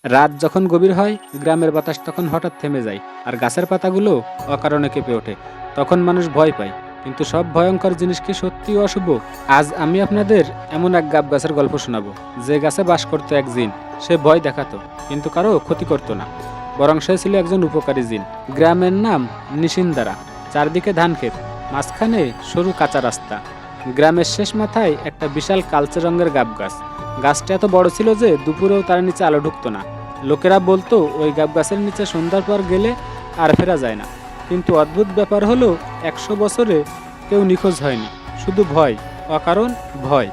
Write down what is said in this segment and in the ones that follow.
রাত যখন গভীর হয়, গ্রামের বাতাস তখন হঠাৎ থেমে যায়, আর গাছের পাতাগুলো অকারণে কেঁপে ওঠে। তখন মানুষ ভয় পায়। কিন্তু সব ভয়ঙ্কর জিনিস কি সত্যিই অশুভ? আজ আমি আপনাদের এমন এক গাব গাছের গল্প শোনাবো, যে গাছে বাস করতো এক জিন। সে ভয় দেখাতো, কিন্তু কারো ক্ষতি করতো না। বরং সে ছিল একজন উপকারী জিন। গ্রামের নাম নিশিন্দারা। চারদিকে ধান ক্ষেত, মাঝখানে সরু কাঁচা রাস্তা। গ্রামের শেষ মাথায় একটা বিশাল কালচে রঙের গাব গাছ। গাছটা এত বড় ছিল যে দুপুরেও তার নিচে আলো ঢুকতো না। লোকেরা বলতো ওই গাব গাছের নিচে সন্ধ্যার পর গেলে আর ফেরা যায় না। কিন্তু অদ্ভুত ব্যাপার হলো, 100 বছরে কেউ নিখোঁজ হয়নি। শুধু ভয়, অকারণ ভয়।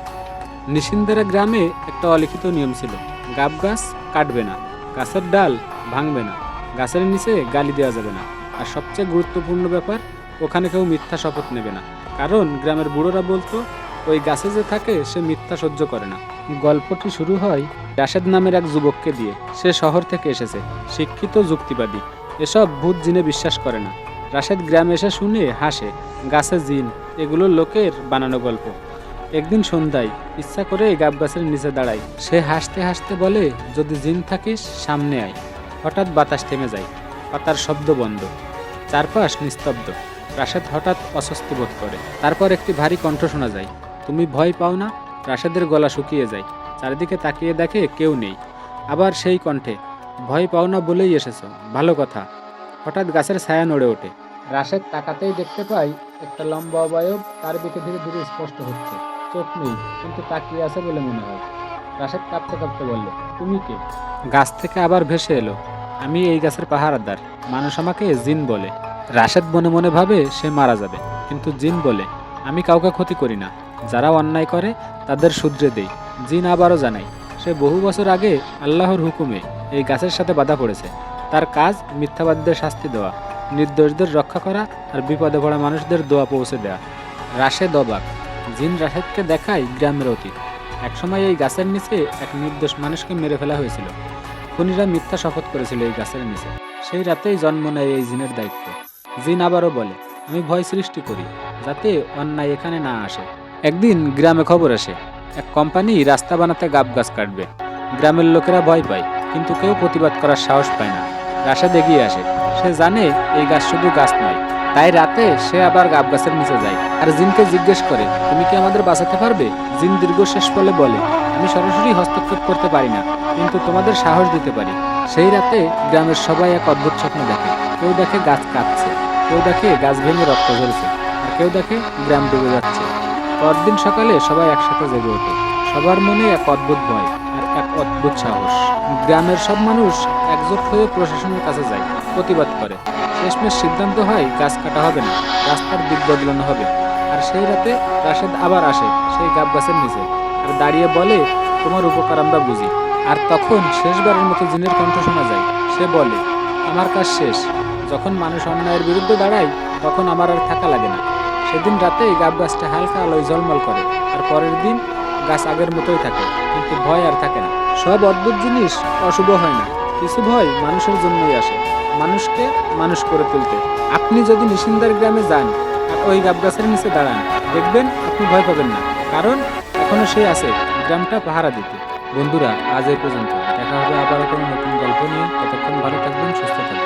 নিশিন্দারা গ্রামে একটা অলিখিত নিয়ম ছিল: গাব গাছ কাটবে না, গাছের ডাল ভাঙবে না, গাছের নিচে গালি দেওয়া যাবে না। আর সবচেয়ে গুরুত্বপূর্ণ ব্যাপার, ওখানে কেউ মিথ্যা শপথ নেবে না। কারণ গ্রামের বুড়োরা বলতো ওই গাছে যে থাকে সে মিথ্যা সহ্য করে না। গল্পটি শুরু হয় রাশেদ নামের এক যুবককে দিয়ে। সে শহর থেকে এসেছে, শিক্ষিত, যুক্তিবাদী। এসব ভূত জিনে বিশ্বাস করে না। রাশেদ গ্রামে এসে শুনে হাসে, গাছে জিন এগুলো লোকের বানানো গল্প। একদিন সন্ধ্যায় ইচ্ছা করে গাব গাছের নিচে দাঁড়ায়। সে হাসতে হাসতে বলে, যদি জিন থাকিস সামনে আয়। হঠাৎ বাতাস থেমে যায়, পাতার শব্দ বন্ধ, চারপাশ নিস্তব্ধ। রাশেদ হঠাৎ অস্বস্তি বোধ করে। তারপর একটি ভারী কণ্ঠ শোনা যায়, তুমি ভয় পাও না? রাশেদের গলা শুকিয়ে যায়। চারিদিকে তাকিয়ে দেখে কেউ নেই। আবার সেই কণ্ঠে, ভয় পাও না বলেই এসেছো, ভালো কথা। হঠাৎ গাছের ছায়া নড়ে ওঠে। রাশেদ তাকাতেই দেখতে পায় একটা লম্বা অবয়ব তার দিকে ধীরে ধীরে স্পষ্ট হচ্ছে। চোখ নেই, কিন্তু তাকিয়ে আছে বলে মনে হয়। রাশেদ কাঁপতে কাঁপতে বলল, তুমি কে? গাছ থেকে আবার ভেসে এলো, আমি এই গাছের পাহারাদার। মানুষ আমাকে জিন বলে। রাশেদ মনে মনে ভাবে সে মারা যাবে, কিন্তু জিন বলে, আমি কাউকে ক্ষতি করি না, যারা অন্যায় করে তাদের শুধরে দেই। জিন আবারও জানায়, সে বহু বছর আগে আল্লাহর হুকুমে এই গাছের সাথে বাধা পড়েছে। তার কাজ মিথ্যাবাদীদের শাস্তি দেওয়া, নির্দোষদের রক্ষা করা, আর বিপদে পড়া মানুষদের দোয়া পৌঁছে দেওয়া। রাশেদ অবাক। জিন রাশেদকে দেখায় গ্রামের অতীত। একসময় এই গাছের নিচে এক নির্দোষ মানুষকে মেরে ফেলা হয়েছিল। খুনিরা মিথ্যা শপথ করেছিল এই গাছের নিচে। সেই রাতেই জন্ম নেয় এই জিনের দায়িত্ব। জিন আবারও বলে, আমি ভয় সৃষ্টি করি, যাতে অন্যায় এখানে না আসে। একদিন গ্রামে খবর আসে, এক কোম্পানি রাস্তা বানাতে গাব গাছ কাটবে। গ্রামের লোকেরা ভয় পায়, কিন্তু কেউ প্রতিবাদ করার সাহস পায় না। রাশেদ এগিয়ে আসে। সে জানে এই গাছ শুধু গাছ নয়। তাই রাতে সে আবার গাব গাছের নিচে যায়, আর জিনকে জিজ্ঞেস করে, তুমি কি আমাদের বাঁচাতে পারবে? জিন দীর্ঘশ্বাস ফেলে বলে, আমি সরাসরি হস্তক্ষেপ করতে পারি না, কিন্তু তোমাদের সাহস দিতে পারি। সেই রাতে গ্রামের সবাই এক অদ্ভুত স্বপ্ন দেখে। কেউ দেখে গাছ কাঁপছে, কেউ দেখে গাছ ভেঙে রক্ত ঝরছে, আর কেউ দেখে গ্রাম ডুবে যাচ্ছে। পরদিন সকালে সবাই একসাথে জেগে ওঠে। সবার মনে এক অদ্ভুত ভয় আর এক অদ্ভুত সাহস। গ্রামের সব মানুষ একজোট হয়ে প্রশাসনের কাছে যায়, প্রতিবাদ করে। শেষমেশ সিদ্ধান্ত হয় গাছ কাটা হবে না, রাস্তার দিক বদলানো হবে। আর সেই রাতে রাশেদ আবার আসে সেই গাব গাছের নিচে, আর দাঁড়িয়ে বলে, তোমার উপকার আমরা বুঝি। আর তখন শেষবারের মতো জিনের কণ্ঠ শোনা যায়। সে বলে, আমার কাজ শেষ। যখন মানুষ অন্যায়ের বিরুদ্ধে দাঁড়ায়, তখন আমার আর থাকা লাগে না। সেদিন রাতে গাব গাছটা হালকা আলোয় ঝলমল করে, আর পরের দিন গাছ আগের মতোই থাকে, কিন্তু ভয় আর থাকে না। সব অদ্ভুত জিনিস অশুভ হয় না, কিছু ভয় মানুষের জন্যই আসে, মানুষকে মানুষ করে তুলতে। আপনি যদি নিশিন্দার গ্রামে যান আর ওই গাব গাছের নিচে দাঁড়ান, দেখবেন আপনি ভয় পাবেন না, কারণ এখনো সে আছে গ্রামটা পাহারা দিতে। বন্ধুরা, আজ এই পর্যন্ত। দেখা হবে আবার কোনো নতুন গল্প নিয়ে। ততক্ষণ ভালো থাকবেন, সুস্থ থাকবেন।